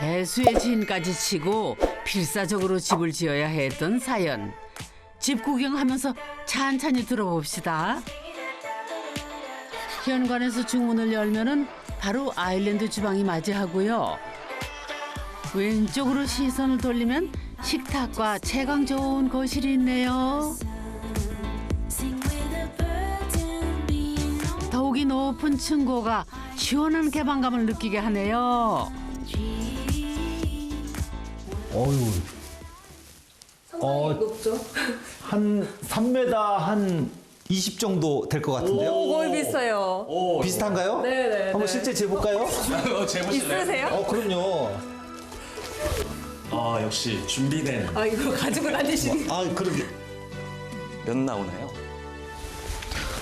배수의 진까지 치고 필사적으로 집을 지어야 했던 사연. 집 구경하면서 찬찬히 들어봅시다. 현관에서 중문을 열면은 바로 아일랜드 주방이 맞이하고요. 왼쪽으로 시선을 돌리면 식탁과 채광 좋은 거실이 있네요. 더욱이 높은 층고가 시원한 개방감을 느끼게 하네요. 어유. 높죠? 한 3m 한 20 정도 될 것 같은데요? 오, 거의 비슷해요. 비슷한가요? 네네. 한번 실제 재볼까요? 있으세요? 그럼요. 아, 역시 준비된. 아, 이거 가지고 다니시는. 아, 그러게. 몇 나오나요?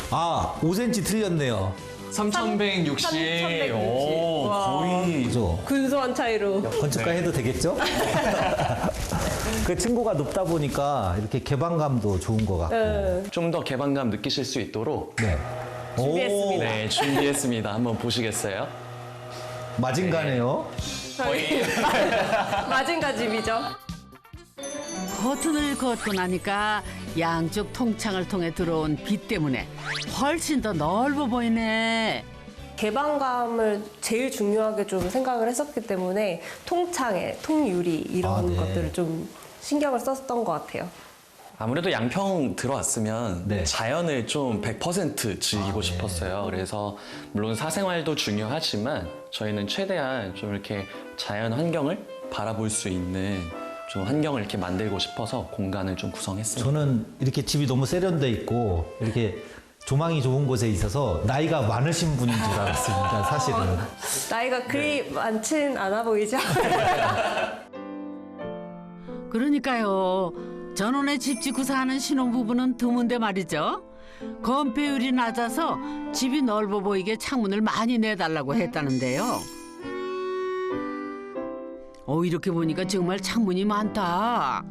아, 5cm 틀렸네요. 3160. 3160. 오, 와. 거의. 그죠? 근소한 차이로. 건축가 해도 되겠죠? 그 층고가 높다 보니까 이렇게 개방감도 좋은 것 같고. 네. 좀 더 개방감 느끼실 수 있도록 네. 준비했습니다. 네, 준비했습니다. 한번 보시겠어요? 마징가네요. 저희 마징가 집이죠. 커튼을 걷고 나니까 양쪽 통창을 통해 들어온 빛 때문에 훨씬 더 넓어 보이네. 개방감을 제일 중요하게 좀 생각을 했었기 때문에 통창에 통유리 이런 아, 네. 것들을 좀 신경을 썼던 것 같아요. 아무래도 양평 들어왔으면 네. 자연을 좀 100% 즐기고 싶었어요. 그래서 물론 사생활도 중요하지만 저희는 최대한 좀 이렇게 자연 환경을 바라볼 수 있는 좀 환경을 이렇게 만들고 싶어서 공간을 좀 구성했습니다. 저는 이렇게 집이 너무 세련돼 있고 이렇게 조망이 좋은 곳에 있어서 나이가 많으신 분인 줄 알았습니다, 사실은. 나이가 그리 많진 않아 보이죠? 그러니까요. 전원에 집 짓고 사는 신혼부부는 드문데 말이죠. 건폐율이 낮아서 집이 넓어 보이게 창문을 많이 내달라고 했다는데요. 이렇게 보니까 정말 창문이 많다.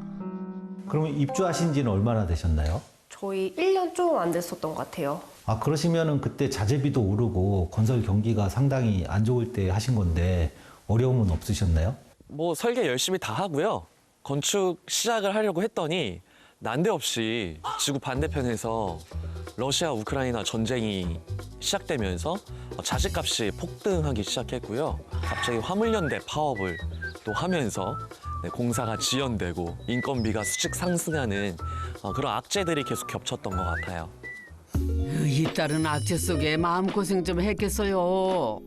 그러면 입주하신 지는 얼마나 되셨나요? 저희 1년 좀 안 됐었던 것 같아요. 아, 그러시면은 그때 자재비도 오르고 건설 경기가 상당히 안 좋을 때 하신 건데 어려움은 없으셨나요? 뭐 설계 열심히 다 하고요. 건축 시작을 하려고 했더니 난데없이 지구 반대편에서 러시아 우크라이나 전쟁이 시작되면서 자재값이 폭등하기 시작했고요. 갑자기 화물연대 파업을 또 하면서 공사가 지연되고 인건비가 수직 상승하는 그런 악재들이 계속 겹쳤던 것 같아요. 잇따른 악재 속에 마음고생 좀 했겠어요.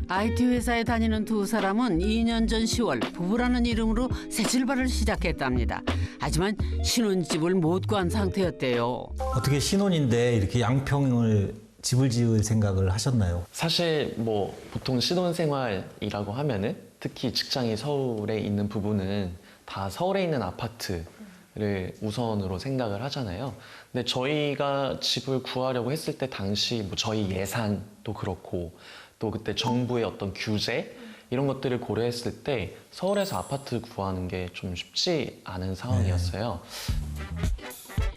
IT 회사에 다니는 두 사람은 2년 전 10월 부부라는 이름으로 새 출발을 시작했답니다. 하지만 신혼집을 못 구한 상태였대요. 어떻게 신혼인데 이렇게 양평을 집을 지을 생각을 하셨나요? 사실 뭐 보통 신혼생활이라고 하면은 특히 직장이 서울에 있는 부부는 다 서울에 있는 아파트를 우선으로 생각을 하잖아요. 근데 저희가 집을 구하려고 했을 때 당시 뭐 저희 예산도 그렇고 또 그때 정부의 어떤 규제 이런 것들을 고려했을 때 서울에서 아파트 구하는 게 좀 쉽지 않은 상황이었어요.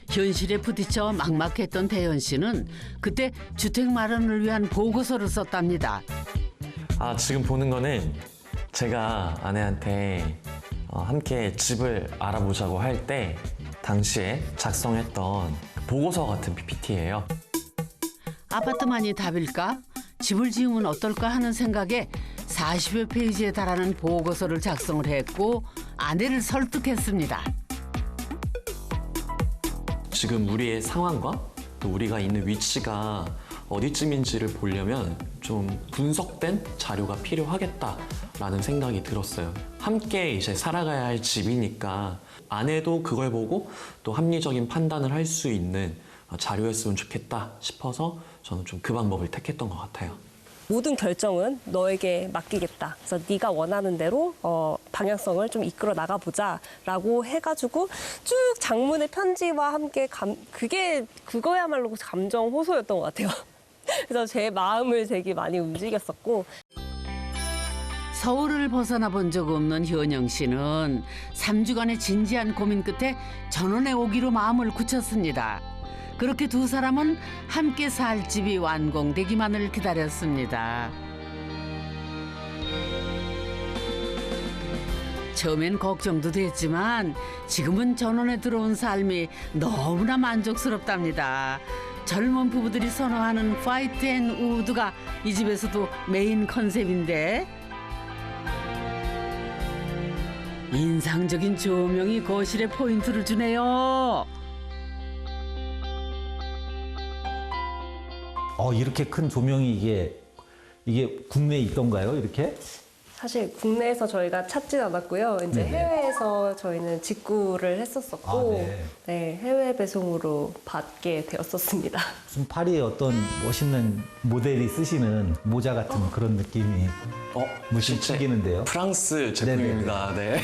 현실에 부딪혀 막막했던 대현 씨는 그때 주택 마련을 위한 보고서를 썼답니다. 아, 지금 보는 거는 제가 아내한테 함께 집을 알아보자고 할 때 당시에 작성했던 보고서 같은 PPT예요. 아파트만이 답일까? 집을 지으면 어떨까 하는 생각에 40여 페이지에 달하는 보고서를 작성을 했고 아내를 설득했습니다. 지금 우리의 상황과 또 우리가 있는 위치가 어디쯤인지를 보려면 좀 분석된 자료가 필요하겠다라는 생각이 들었어요. 함께 이제 살아가야 할 집이니까 아내도 그걸 보고 또 합리적인 판단을 할 수 있는 자료였으면 좋겠다 싶어서 저는 좀 그 방법을 택했던 것 같아요. 모든 결정은 너에게 맡기겠다. 그래서 네가 원하는 대로 방향성을 좀 이끌어 나가보자라고 해가지고 쭉 장문의 편지와 함께 그거야말로 감정 호소였던 것 같아요. 그래서 제 마음을 되게 많이 움직였었고. 서울을 벗어나 본 적 없는 현영 씨는 3주간의 진지한 고민 끝에 전원에 오기로 마음을 굳혔습니다. 그렇게 두 사람은 함께 살 집이 완공되기만을 기다렸습니다. 처음엔 걱정도 됐지만 지금은 전원에 들어온 삶이 너무나 만족스럽답니다. 젊은 부부들이 선호하는 화이트 앤 우드가 이 집에서도 메인 컨셉인데 인상적인 조명이 거실에 포인트를 주네요. 이렇게 큰 조명이 이게 국내에 있던가요? 이렇게? 사실 국내에서 저희가 찾진 않았고요. 이제 네네. 해외에서 저희는 직구를 했었었고, 네. 네, 해외 배송으로 받게 되었었습니다. 무슨 파리에 어떤 멋있는 모델이 쓰시는 모자 같은 그런 느낌이 물씬 실제 튀기는데요. 프랑스 제품입니다. 네.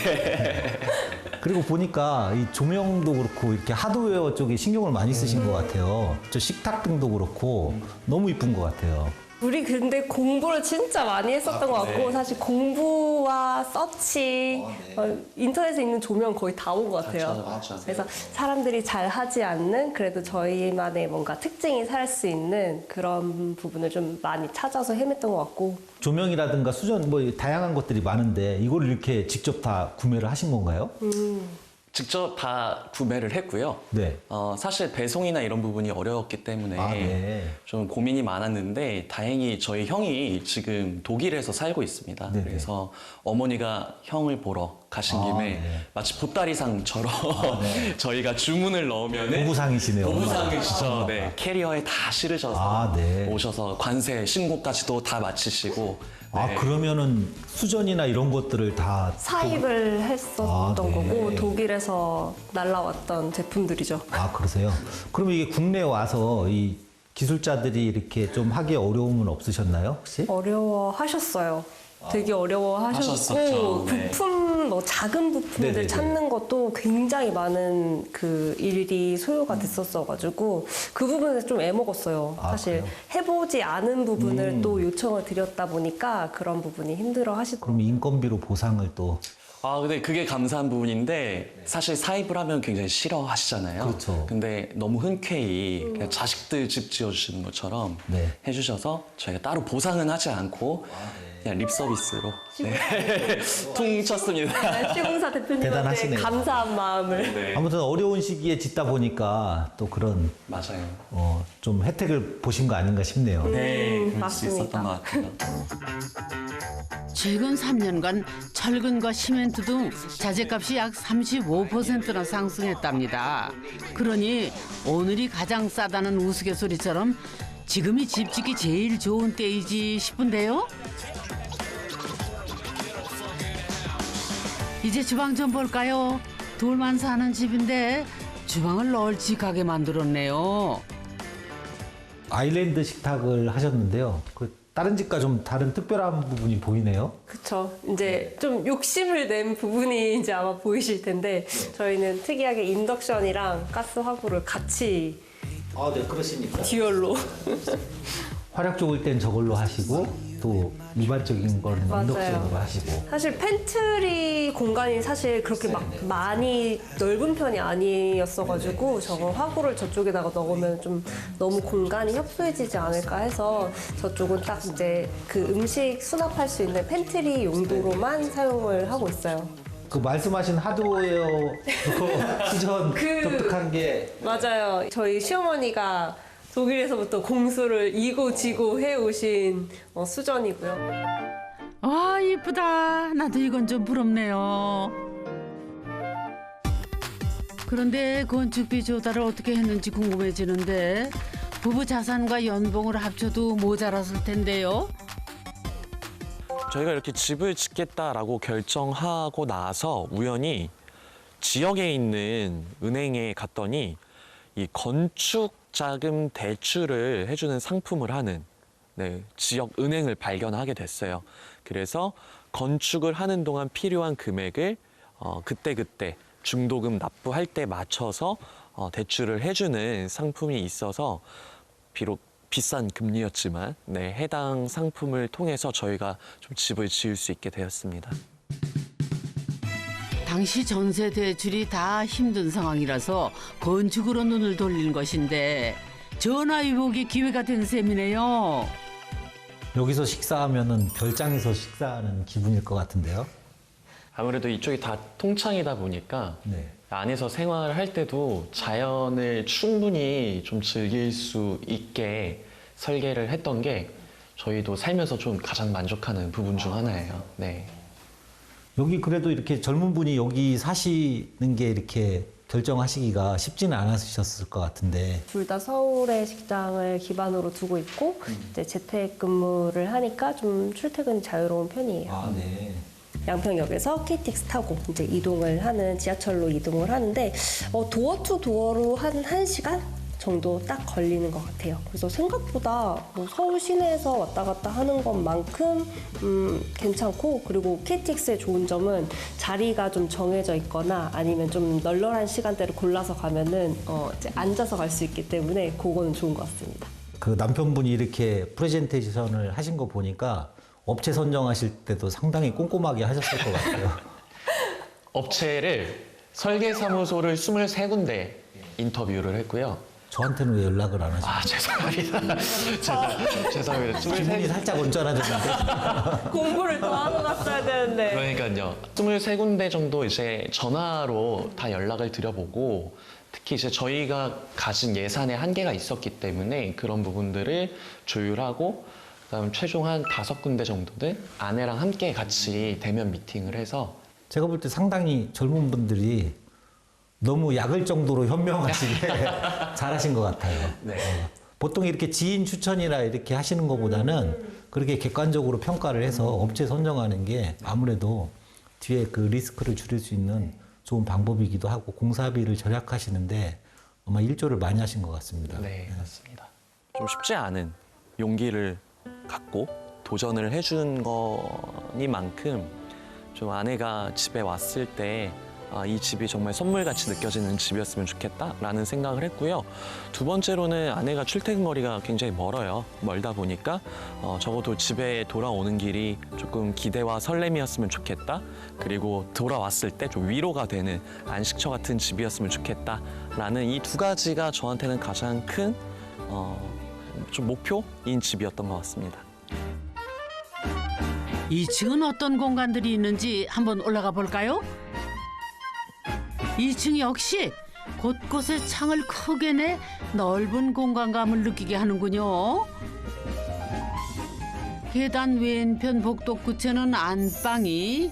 그리고 보니까 이 조명도 그렇고 이렇게 하드웨어 쪽에 신경을 많이 쓰신 것 같아요. 저 식탁 등도 그렇고 너무 이쁜 것 같아요. 우리 근데 공부를 진짜 많이 했었던 것 같고, 사실 공부와 서치, 인터넷에 있는 조명 거의 다 온 것 같아요. 맞아. 그래서 사람들이 잘 하지 않는 그래도 저희만의 뭔가 특징이 살 수 있는 그런 부분을 좀 많이 찾아서 헤맸던 것 같고. 조명이라든가 수전 뭐 다양한 것들이 많은데 이걸 이렇게 직접 다 구매를 하신 건가요? 직접 다 구매를 했고요. 네. 사실 배송이나 이런 부분이 어려웠기 때문에 네. 좀 고민이 많았는데 다행히 저희 형이 지금 독일에서 살고 있습니다. 네네. 그래서 어머니가 형을 보러 가신 김에 네. 마치 보따리상처럼 저희가 주문을 넣으면 보부상이시네요. 보부상이시죠. 네. 캐리어에 다 실으셔서 네. 오셔서 관세 신고까지도 다 마치시고 네. 그러면은 수전이나 이런 것들을 다 사입을 했었던 네. 거고, 독일에서 날라왔던 제품들이죠. 그러세요? 그럼 이게 국내에 와서 이 기술자들이 이렇게 좀 하기 어려움은 없으셨나요, 혹시? 어려워하셨어요. 되게 어려워하셨고, 하셨었죠. 네. 부품, 뭐 작은 부품들 네네네. 찾는 것도 굉장히 많은 그 일이 소요가 됐었어가지고 그 부분에서 좀 애먹었어요. 사실 그래요? 해보지 않은 부분을 또 요청을 드렸다 보니까 그런 부분이 힘들어 하시더라고요. 그럼 인건비로 보상을 또 근데 그게 감사한 부분인데 사실 사입을 하면 굉장히 싫어하시잖아요. 그렇죠. 근데 너무 흔쾌히 그냥 자식들 집 지어주시는 것처럼 네. 해주셔서 저희가 따로 보상은 하지 않고 그냥 립 서비스로 퉁 쳤습니다. 시공사 대표님한테 대단하시네요. 감사한 마음을. 네. 아무튼 어려운 시기에 짓다 보니까 또 그런 맞아요. 좀 혜택을 보신 거 아닌가 싶네요. 네, 그럴 수 맞습니다. 있었던 것 같아요. 최근 3년간 철근과 시멘트 등 자재값이 약 35%나 상승했답니다. 그러니 오늘이 가장 싸다는 우스갯소리처럼 지금이 집 짓기 제일 좋은 때이지 싶은데요. 이제 주방 좀 볼까요? 둘만 사는 집인데 주방을 널찍하게 만들었네요. 아일랜드 식탁을 하셨는데요. 그 다른 집과 좀 다른 특별한 부분이 보이네요. 그쵸. 이제 좀 욕심을 낸 부분이 이제 아마 보이실 텐데 저희는 특이하게 인덕션이랑 가스 화구를 같이 네, 그러시니까. 듀얼로. 활약 좋을 땐 저걸로 하시고 또 일반적인 거는 맞아요. 인덕션으로 하시고. 사실 팬트리 공간이 사실 그렇게 막 많이 넓은 편이 아니었어가지고 저거 화구를 저쪽에다가 넣으면 좀 너무 공간이 협소해지지 않을까 해서 저쪽은 딱 이제 그 음식 수납할 수 있는 팬트리 용도로만 사용을 하고 있어요. 그 말씀하신 하드웨어 수전 독특한 게 맞아요. 저희 시어머니가 독일에서부터 공수를 이고 지고 해오신 수전이고요. 와 이쁘다. 나도 이건 좀 부럽네요. 그런데 건축비 조달을 어떻게 했는지 궁금해지는데 부부 자산과 연봉을 합쳐도 모자랐을 텐데요. 저희가 이렇게 집을 짓겠다라고 결정하고 나서 우연히 지역에 있는 은행에 갔더니 이 건축 자금 대출을 해주는 상품을 하는 지역 은행을 발견하게 됐어요. 그래서 건축을 하는 동안 필요한 금액을 그때그때 중도금 납부할 때 맞춰서 대출을 해주는 상품이 있어서 비록 비싼 금리였지만 해당 상품을 통해서 저희가 좀 집을 지을 수 있게 되었습니다. 당시 전세 대출이 다 힘든 상황이라서 건축으로 눈을 돌린 것인데 전화위복이 기회가 된 셈이네요. 여기서 식사하면은 별장에서 식사하는 기분일 것 같은데요. 아무래도 이쪽이 다 통창이다 보니까 네. 안에서 생활할 때도 자연을 충분히 좀 즐길 수 있게 설계를 했던 게 저희도 살면서 좀 가장 만족하는 부분 중 하나예요. 네. 여기 그래도 이렇게 젊은 분이 여기 사시는 게 이렇게 결정하시기가 쉽지는 않으셨을 것 같은데. 둘 다 서울의 직장을 기반으로 두고 있고 이제 재택근무를 하니까 좀 출퇴근이 자유로운 편이에요. 아, 네. 양평역에서 KTX 타고 이제 이동을 하는 지하철로 이동을 하는데 도어 투 도어로 한 1시간 정도 딱 걸리는 것 같아요. 그래서 생각보다 뭐 서울 시내에서 왔다 갔다 하는 것만큼 괜찮고, 그리고 KTX의 좋은 점은 자리가 좀 정해져 있거나 아니면 좀 널널한 시간대를 골라서 가면은 이제 앉아서 갈 수 있기 때문에 그거는 좋은 것 같습니다. 그 남편분이 이렇게 프레젠테이션을 하신 거 보니까 업체 선정하실 때도 상당히 꼼꼼하게 하셨을 것 같아요. 업체를 설계사무소를 23군데 인터뷰를 했고요. 저한테는 왜 연락을 안 하시나요? 아, 죄송합니다. 죄송합니다. 기분이 살짝 언짢아졌는데. 공부를 더 하고 갔어야 되는데. 그러니까요. 23군데 정도 이제 전화로 다 연락을 드려보고, 특히 이제 저희가 가진 예산의 한계가 있었기 때문에 그런 부분들을 조율하고, 그다음 최종 한 5군데 정도는 아내랑 함께 같이 대면 미팅을 해서. 제가 볼 때 상당히 젊은 분들이 너무 약을 정도로 현명하시게 잘하신 것 같아요. 네. 보통 이렇게 지인 추천이나 이렇게 하시는 것보다는 그렇게 객관적으로 평가를 해서 업체 선정하는 게 아무래도 뒤에 그 리스크를 줄일 수 있는 좋은 방법이기도 하고, 공사비를 절약하시는데 아마 일조를 많이 하신 것 같습니다. 네, 맞습니다. 좀 쉽지 않은 용기를 갖고 도전을 해준 거니만큼 좀 아내가 집에 왔을 때 이 집이 정말 선물같이 느껴지는 집이었으면 좋겠다라는 생각을 했고요. 두 번째로는 아내가 출퇴근 거리가 굉장히 멀어요. 멀다 보니까 적어도 집에 돌아오는 길이 조금 기대와 설렘이었으면 좋겠다. 그리고 돌아왔을 때 좀 위로가 되는 안식처 같은 집이었으면 좋겠다라는 이 두 가지가 저한테는 가장 큰 좀 목표인 집이었던 것 같습니다. 2층은 어떤 공간들이 있는지 한번 올라가 볼까요? 2층 역시 곳곳에 창을 크게 내 넓은 공간감을 느끼게 하는군요. 계단 왼편 복도 끝에는 안방이,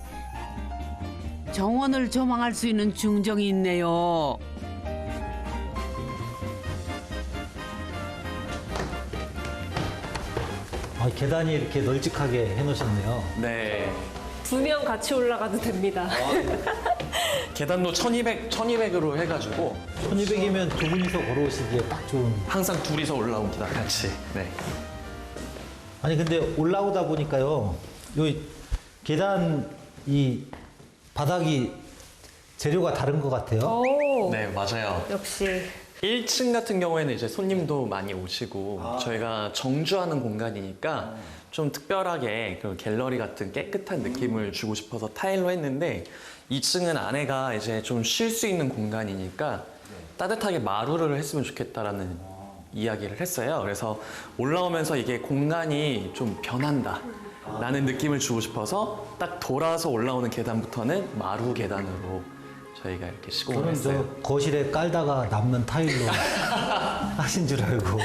정원을 조망할 수 있는 중정이 있네요. 계단이 이렇게 널찍하게 해놓으셨네요. 네. 2명 같이 올라가도 됩니다. 계단도 1200으로 해가지고 1200이면 두 분이서 걸어오시기에 딱 좋은. 항상 둘이서 올라옵니다, 같이. 네. 아니 근데 올라오다 보니까요, 여기 계단 이 바닥이 재료가 다른 것 같아요. 오, 네, 맞아요. 역시 1층 같은 경우에는 이제 손님도 많이 오시고 저희가 정주하는 공간이니까 좀 특별하게 그런 갤러리 같은 깨끗한 느낌을 주고 싶어서 타일로 했는데, 2층은 아내가 이제 좀 쉴 수 있는 공간이니까 따뜻하게 마루를 했으면 좋겠다라는 이야기를 했어요. 그래서 올라오면서 이게 공간이 좀 변한다 라는 느낌을 주고 싶어서 딱 돌아서 올라오는 계단부터는 마루 계단으로 저희가 이렇게 시공을 저는 했어요. 저 거실에 깔다가 남는 타일로 하신 줄 알고.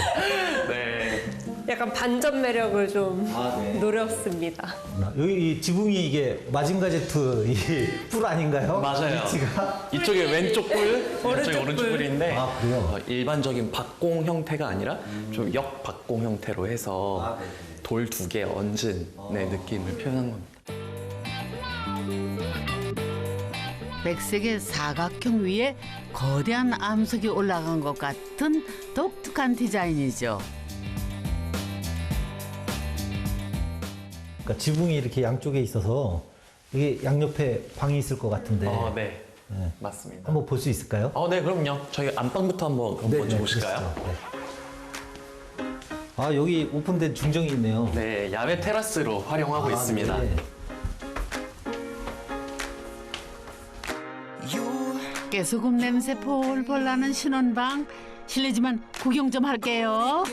네. 약간 반전 매력을 좀 네. 노렸습니다. 여기 이 지붕이 이게 마징가제트 이 뿔 아닌가요? 맞아요. 위치가? 이쪽에 왼쪽 뿔, 이쪽에 오른쪽 뿔인데 아, 그래요? 일반적인 박공 형태가 아니라 좀 역박공 형태로 해서 돌 2개 얹은 느낌을 표현한 겁니다. 백색의 사각형 위에 거대한 암석이 올라간 것 같은 독특한 디자인이죠. 그러니까 지붕이 이렇게 양쪽에 있어서 이게 양옆에 방이 있을 것 같은데 네. 네. 맞습니다. 한번 볼 수 있을까요? 네, 그럼요. 저희 안방부터 한번 먼저 보실까요? 그러시죠. 네. 아, 여기 오픈된 중정이 있네요. 네, 야외 테라스로 활용하고 있습니다. 네. 깨소금 냄새 폴폴 나는 신혼방. 실례지만 구경 좀 할게요.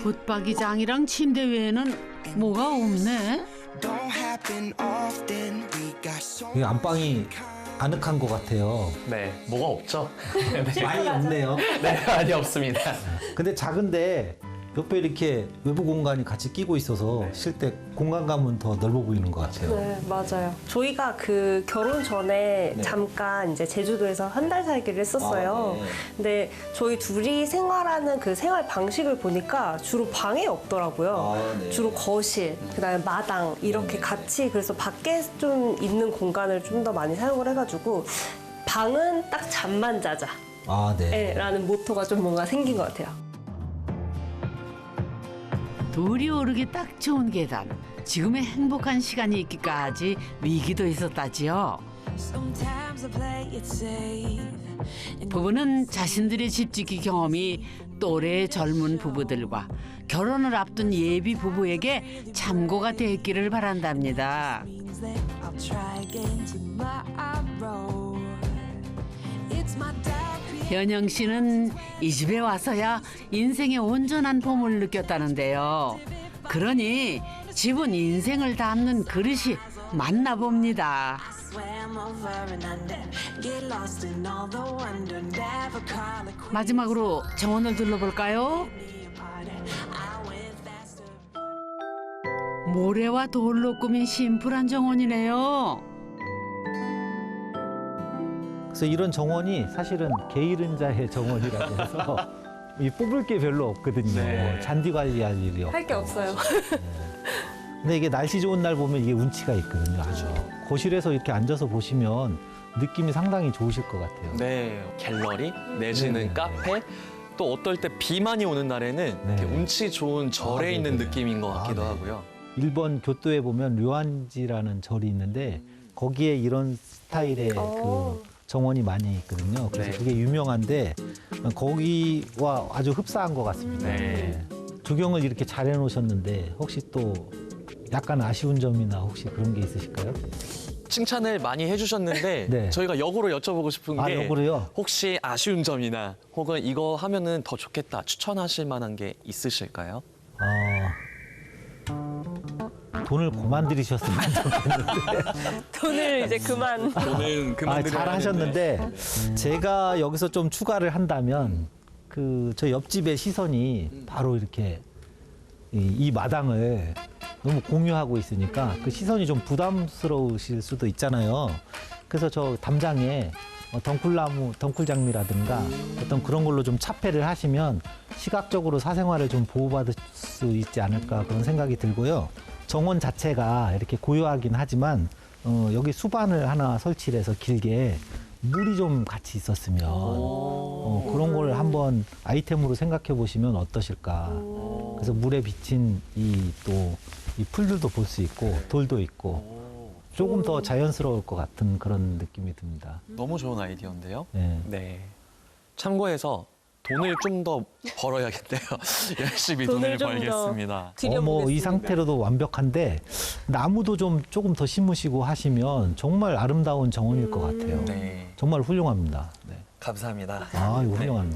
붙박이장이랑 침대 외에는 뭐가 없네. 이 안방이 아늑한 것 같아요. 네, 뭐가 없죠? 많이 없네요. 네, 많이 없습니다. 근데 작은데 옆에 이렇게 외부 공간이 같이 끼고 있어서 쉴 때 공간감은 더 넓어 보이는 것 같아요. 네, 맞아요. 저희가 그 결혼 전에 네. 잠깐 이제 제주도에서 한 달 살기를 했었어요. 아, 네. 근데 저희 둘이 생활하는 그 생활 방식을 보니까 주로 방에 없더라고요. 아, 네. 주로 거실, 그다음에 마당 이렇게 같이 그래서 밖에 좀 있는 공간을 좀 더 많이 사용을 해가지고 방은 딱 잠만 자자. 아, 네. 라는 모토가 좀 뭔가 생긴 것 같아요. 둘이 오르기 딱 좋은 계단. 지금의 행복한 시간이 있기까지 위기도 있었다지요. 부부는 자신들의 집짓기 경험이 또래 젊은 부부들과 결혼을 앞둔 예비 부부에게 참고가 됐기를 바란답니다. 현영 씨는 이 집에 와서야 인생의 온전한 봄을 느꼈다는데요. 그러니 집은 인생을 담는 그릇이 맞나 봅니다. 마지막으로 정원을 둘러볼까요? 모래와 돌로 꾸민 심플한 정원이네요. 그래서 이런 정원이 사실은 게으른 자의 정원이라고 해서 이 뽑을 게 별로 없거든요. 네. 잔디 관리할 일이 없고. 할 게 없어요. 근데 이게 날씨 좋은 날 보면 이게 운치가 있거든요. 아주. 거실에서 이렇게 앉아서 보시면 느낌이 상당히 좋으실 것 같아요. 네, 갤러리 내지는 네. 카페 또 어떨 때 비 많이 오는 날에는 네. 이렇게 운치 좋은 절에 아, 있는 네네. 느낌인 것 아, 같기도 네. 하고요. 일본 교토에 보면 류안지라는 절이 있는데 거기에 이런 스타일의 그 정원이 많이 있거든요. 그래서 네. 그게 유명한데 거기와 아주 흡사한 것 같습니다. 네. 네. 조경을 이렇게 잘 해놓으셨는데 혹시 또 약간 아쉬운 점이나 혹시 그런 게 있으실까요? 칭찬을 많이 해주셨는데 네. 저희가 역으로 여쭤보고 싶은 아, 게 역으로요? 혹시 아쉬운 점이나 혹은 이거 하면은 더 좋겠다 추천하실 만한 게 있으실까요? 돈을 그만 들이셨으면 좋겠는데. 돈을 이제 그만. 저는 그만 잘 하셨는데 제가 여기서 좀 추가를 한다면 그 저 옆집의 시선이 바로 이렇게 이 마당을 너무 공유하고 있으니까 그 시선이 좀 부담스러우실 수도 있잖아요. 그래서 저 담장에 덩쿨나무, 덩쿨장미라든가 어떤 그런 걸로 좀 차폐를 하시면 시각적으로 사생활을 좀 보호받을 수 있지 않을까 그런 생각이 들고요. 정원 자체가 이렇게 고요하긴 하지만 여기 수반을 하나 설치를 해서 길게 물이 좀 같이 있었으면 그런 걸 한번 아이템으로 생각해 보시면 어떠실까. 그래서 물에 비친 이 풀들도 볼 수 있고 돌도 있고 조금 더 자연스러울 것 같은 그런 느낌이 듭니다. 너무 좋은 아이디어인데요. 네. 네. 참고해서 돈을 좀 더 벌어야겠대요. 열심히 돈을 좀 더 벌겠습니다. 드려보겠습니다. 이 상태로도 완벽한데 나무도 좀 조금 더 심으시고 하시면 정말 아름다운 정원일 것 같아요. 네. 정말 훌륭합니다. 네. 감사합니다. 아, 이거 훌륭하네.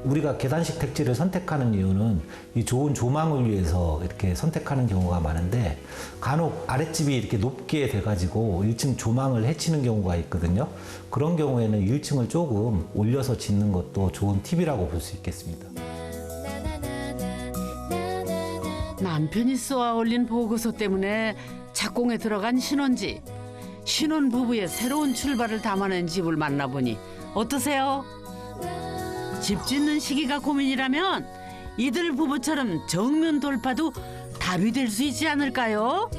우리가 계단식 택지를 선택하는 이유는 이 좋은 조망을 위해서 이렇게 선택하는 경우가 많은데 간혹 아랫집이 이렇게 높게 돼가지고 1층 조망을 해치는 경우가 있거든요. 그런 경우에는 1층을 조금 올려서 짓는 것도 좋은 팁이라고 볼 수 있겠습니다. 남편이 쏘아 올린 보고서 때문에 착공에 들어간 신혼집. 신혼부부의 새로운 출발을 담아낸 집을 만나보니 어떠세요? 집 짓는 시기가 고민이라면 이들 부부처럼 정면 돌파도 답이 될 수 있지 않을까요?